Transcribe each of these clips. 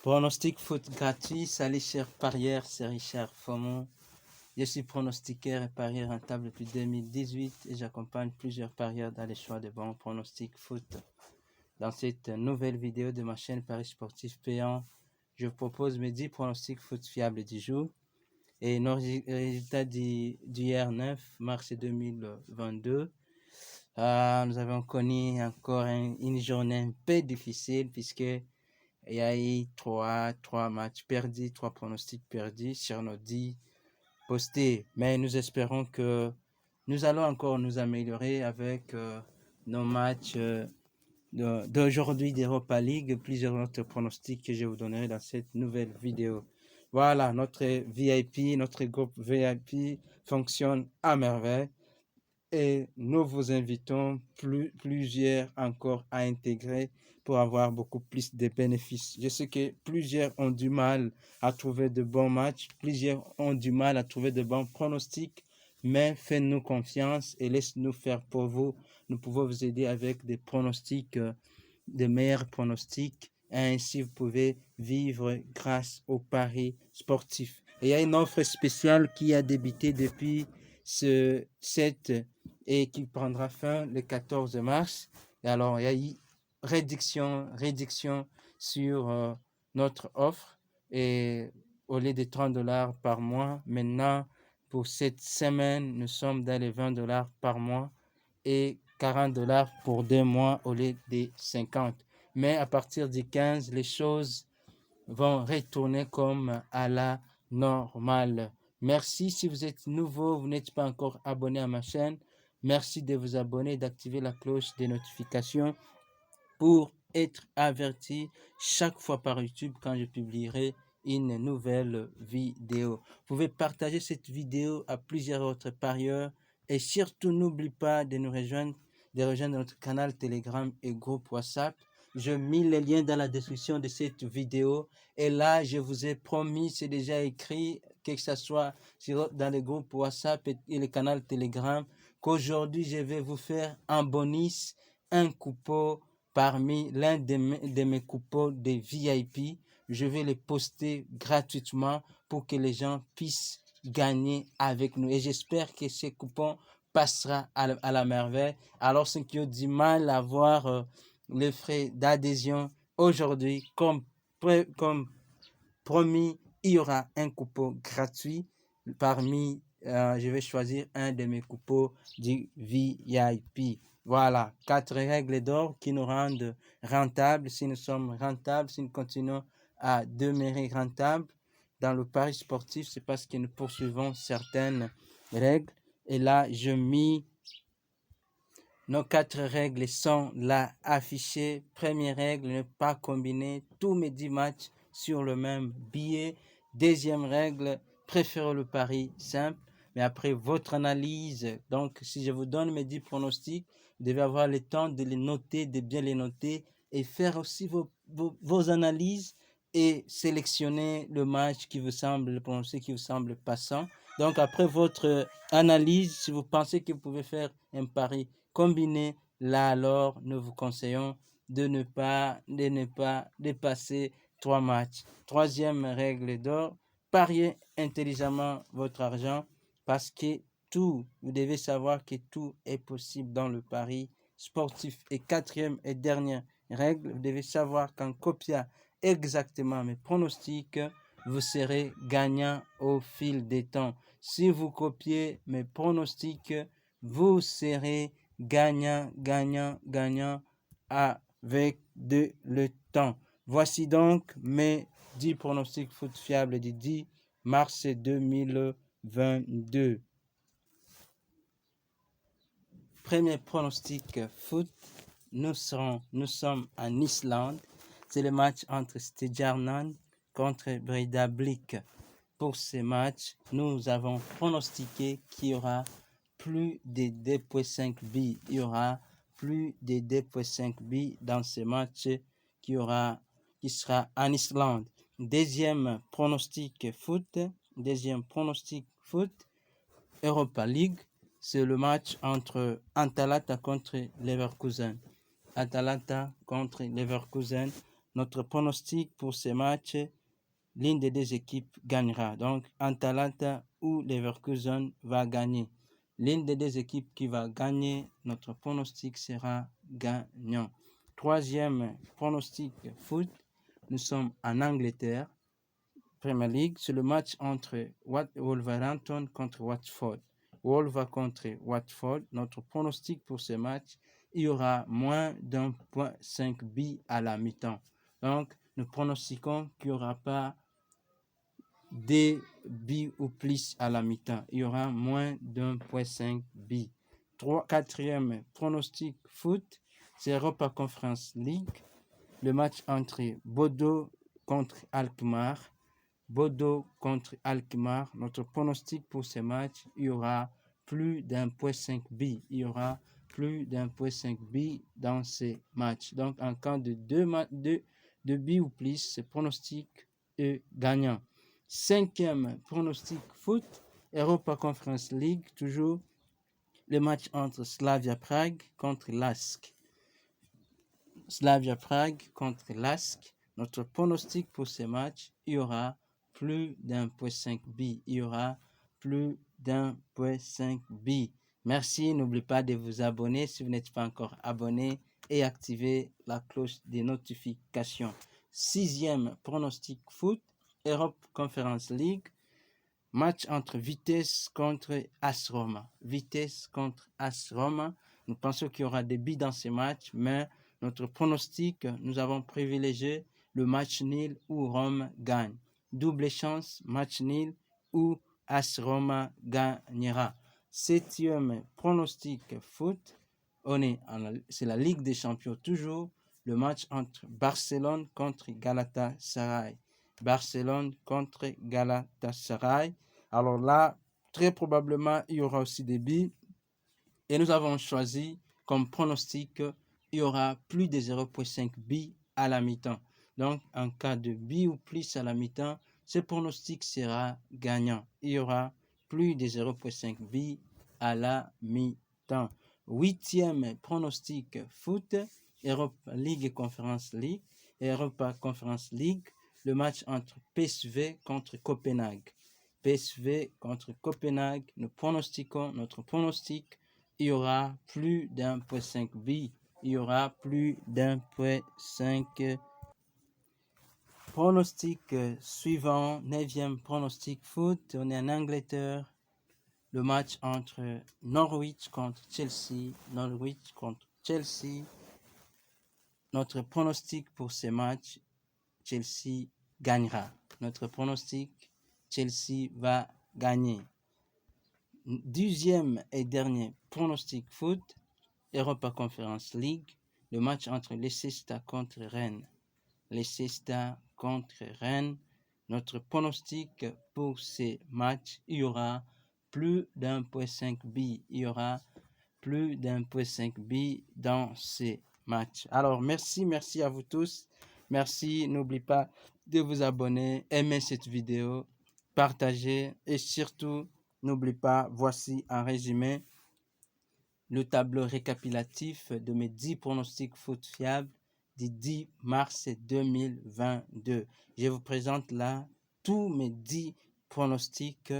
Pronostic foot gratuit, salut chers parieurs, c'est Richard Fomon. Je suis pronostiqueur et parieur rentable depuis 2018 et j'accompagne plusieurs parieurs dans les choix de bons pronostics foot. Dans cette nouvelle vidéo de ma chaîne Paris Sportif Payant, je vous propose mes 10 pronostics foot fiables du jour et nos résultats d'hier 9 mars 2022. Nous avons connu encore une journée un peu difficile puisque il y a eu trois matchs perdus, 3 pronostics perdus sur nos 10 postés. Mais nous espérons que nous allons encore nous améliorer avec nos matchs d'aujourd'hui d'Europa League, plusieurs autres pronostics que je vous donnerai dans cette nouvelle vidéo. Voilà, notre VIP, notre groupe VIP fonctionne à merveille et nous vous invitons plusieurs encore à intégrer pour avoir beaucoup plus de bénéfices. Je sais que plusieurs ont du mal à trouver de bons matchs, plusieurs ont du mal à trouver de bons pronostics, mais faites-nous confiance et laissez-nous faire pour vous. Nous pouvons vous aider avec des pronostics, de meilleurs pronostics, et ainsi vous pouvez vivre grâce aux paris sportifs. Et il y a une offre spéciale qui a débuté depuis et qui prendra fin le 14 mars. Et alors, il y a eu réduction sur notre offre et au lieu de 30 $ par mois, maintenant, pour cette semaine, nous sommes dans les 20 $ par mois et 40 $ pour 2 mois au lieu des 50. Mais à partir du 15, les choses vont retourner comme à la normale. Merci si vous êtes nouveau, vous n'êtes pas encore abonné à ma chaîne. Merci de vous abonner et d'activer la cloche des notifications pour être averti chaque fois par YouTube quand je publierai une nouvelle vidéo. Vous pouvez partager cette vidéo à plusieurs autres parieurs et surtout n'oublie pas de nous rejoindre, notre canal Telegram et groupe WhatsApp. Je mets les liens dans la description de cette vidéo et là je vous ai promis, c'est déjà écrit, que ce soit dans le groupe WhatsApp et le canal Telegram, qu'aujourd'hui je vais vous faire un bonus, un coupon parmi l'un de mes coupons de VIP. Je vais les poster gratuitement pour que les gens puissent gagner avec nous. Et j'espère que ce coupon passera à la merveille. Alors ceux qui ont du mal à avoir les frais d'adhésion, aujourd'hui, comme promis, il y aura un coupon gratuit parmi, je vais choisir un de mes coupons du VIP. Voilà, 4 règles d'or qui nous rendent rentables. Si nous sommes rentables, si nous continuons à demeurer rentables dans le pari sportif, c'est parce que nous poursuivons certaines règles. Et là, je mis nos 4 règles sont là affichées. Première règle, ne pas combiner tous mes 10 matchs sur le même billet. Deuxième règle, préférez le pari simple. Mais après votre analyse, donc si je vous donne mes 10 pronostics, vous devez avoir le temps de les noter, de bien les noter et faire aussi vos analyses et sélectionner le match qui vous semble, le pronostic qui vous semble passant. Donc après votre analyse, si vous pensez que vous pouvez faire un pari combiné, là alors nous vous conseillons de ne pas dépasser 3 matchs. Troisième règle d'or, pariez intelligemment votre argent parce que vous devez savoir que tout est possible dans le pari sportif. Et quatrième et dernière règle, vous devez savoir qu'en copiant exactement mes pronostics, vous serez gagnant au fil des temps. Si vous copiez mes pronostics, vous serez gagnant avec le temps. Voici donc mes 10 pronostics foot fiables du 10 mars 2022. Premier pronostic foot, nous sommes en Islande. C'est le match entre Stjarnan contre Breiðablik. Pour ce match, nous avons pronostiqué qu'il y aura plus de 2,5 buts. Il y aura plus de 2,5 buts dans ce match qui sera en Islande. Deuxième pronostic foot, Europa League. C'est le match entre Atalanta contre Leverkusen. Atalanta contre Leverkusen. notre pronostic pour ce match, l'une des deux équipes gagnera. Donc, Atalanta ou Leverkusen va gagner. L'une des deux équipes qui va gagner, notre pronostic sera gagnant. Troisième pronostic foot, nous sommes en Angleterre, Premier League, c'est le match entre Wolverhampton contre Watford. Wolves contre Watford. Notre pronostic pour ce match, il y aura moins d'1.5 buts à la mi-temps. Donc, nous pronostiquons qu'il n'y aura pas des buts ou plus à la mi-temps. Il y aura moins d'1.5 buts. Quatrième pronostic foot, c'est Europa Conference League. Le match entre Bodo contre Alkmaar. Bodo contre Alkmaar. Notre pronostic pour ce match, il y aura plus d'1.5 buts. Il y aura plus d'1.5 buts dans ces matchs. Donc, en cas de deux buts ou plus, ce pronostic est gagnant. Cinquième pronostic foot, Europa Conference League, toujours le match entre Slavia Prague contre LASK. Slavia Prague contre LASK. Notre pronostic pour ce match, il y aura plus d'1.5 buts. Il y aura plus d'1.5 buts. Merci, n'oubliez pas de vous abonner si vous n'êtes pas encore abonné et activer la cloche des notifications. Sixième pronostic foot, Europe Conference League, match entre Vitesse contre AS Roma. Vitesse contre AS Roma. Nous pensons qu'il y aura des buts dans ce match, mais notre pronostic, nous avons privilégié le match nul où Rome gagne. Double chance, match nul où AS Roma gagnera. Septième pronostic foot, c'est la Ligue des Champions toujours, le match entre Barcelone contre Galatasaray. Barcelone contre Galatasaray. Alors là, très probablement, il y aura aussi des buts. Et nous avons choisi comme pronostic, il y aura plus de 0.5 buts à la mi-temps. Donc, en cas de buts ou plus à la mi-temps, ce pronostic sera gagnant. Il y aura plus de 0.5 buts à la mi-temps. Huitième pronostic foot, Europa League et Conference League. Europa Conference League, le match entre PSV contre Copenhague. PSV contre Copenhague, nous pronostiquons notre pronostic. Il y aura plus d'1.5 buts. Il y aura plus d'1.5 pronostic suivant, 9e pronostic foot. On est en Angleterre. Le match entre Norwich contre Chelsea. Norwich contre Chelsea. Notre pronostic pour ce match, Chelsea gagnera. Notre pronostic, Chelsea va gagner. 10e et dernier pronostic foot, Europa Conference League, le match entre Leicester contre Rennes. Leicester contre Rennes. Notre pronostic pour ces matchs, il y aura plus d'1.5 buts. Il y aura plus d'1.5 buts dans ces matchs. Alors, merci à vous tous. Merci, n'oubliez pas de vous abonner, aimer cette vidéo, partager et surtout, n'oubliez pas, voici un résumé, le tableau récapitulatif de mes 10 pronostics foot fiables du 10 mars 2022. Je vous présente là tous mes 10 pronostics.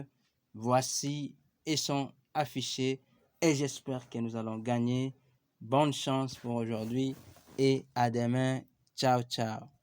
Voici et sont affichés et j'espère que nous allons gagner. Bonne chance pour aujourd'hui et à demain. Ciao, ciao.